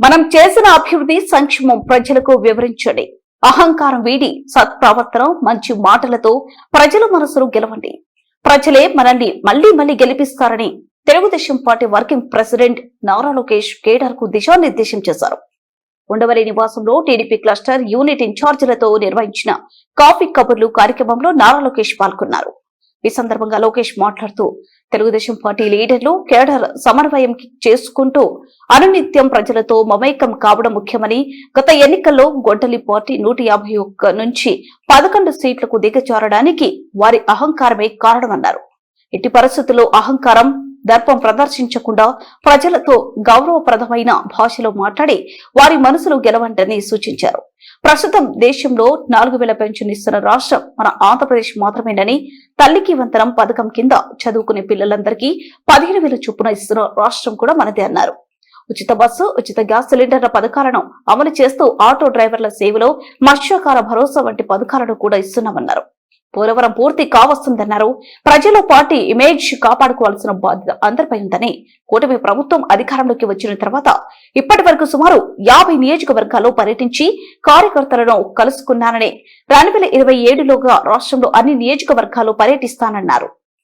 మనం చేసిన అభివృద్ధి సంక్షేమం ప్రజలకు వివరించండి. అహంకారం వీడి సత్ప్రవర్తన మంచి మాటలతో ప్రజల మనసును గెలవండి. ప్రజలే మనల్ని మళ్లీ గెలిపిస్తారని Telugu Desam party working president Nara Lokesh cadre కు దిశానిర్దేశం చేశారు. ఉండవల్లి నివాసంలో టీడీపీ క్లస్టర్ యూనిట్ ఇన్ఛార్జీలతో నిర్వహించిన కాఫీ కబుర్లు కార్యక్రమంలో నారా లోకేష్ పాల్గొన్నారు. ఈ సందర్భంగా లోకేష్ మాట్లాడుతూ తెలుగుదేశం పార్టీ లీడర్లు కేడర్ సమన్వయం చేసుకుంటూ అనునిత్యం ప్రజలతో మమేకం కావడం ముఖ్యమని, గత ఎన్నికల్లో గొడ్డలి పార్టీ 151 నుంచి 11 సీట్లకు దిగజారడానికి వారి అహంకారమే కారణమన్నారు. ఎట్టి పరిస్థితుల్లో అహంకారం దర్పం ప్రదర్శించకుండా ప్రజలతో గౌరవప్రదమైన భాషలో మాట్లాడి వారి మనసులు గెలవంటని సూచించారు. ప్రస్తుతం దేశంలో 4000 పెన్షన్ ఇస్తున్న రాష్ట్రం మన ఆంధ్రప్రదేశ్ మాత్రమేనని, తల్లికి వంతనం పథకం కింద చదువుకునే పిల్లలందరికీ 15,000 చొప్పున ఇస్తున్న రాష్ట్రం కూడా మనదే అన్నారు. ఉచిత బస్సు, ఉచిత గ్యాస్ సిలిండర్ల పథకాలను అమలు చేస్తూ ఆటో డ్రైవర్ల సేవలో మత్స్యకార భరోసా వంటి పథకాలను కూడా ఇస్తున్నామన్నారు. పోలవరం పూర్తి కావస్తుందన్నారు. ప్రజల పార్టీ ఇమేజ్ కాపాడుకోవాల్సిన బాధ్యత అందరిపై ఉందని, కూటమి ప్రభుత్వం అధికారంలోకి వచ్చిన తర్వాత ఇప్పటి వరకు సుమారు 50 నియోజకవర్గాల్లో పర్యటించి కార్యకర్తలను కలుసుకున్నానని, 2027లోగా రాష్ట్రంలో అన్ని నియోజకవర్గాల్లో పర్యటిస్తానన్నారు.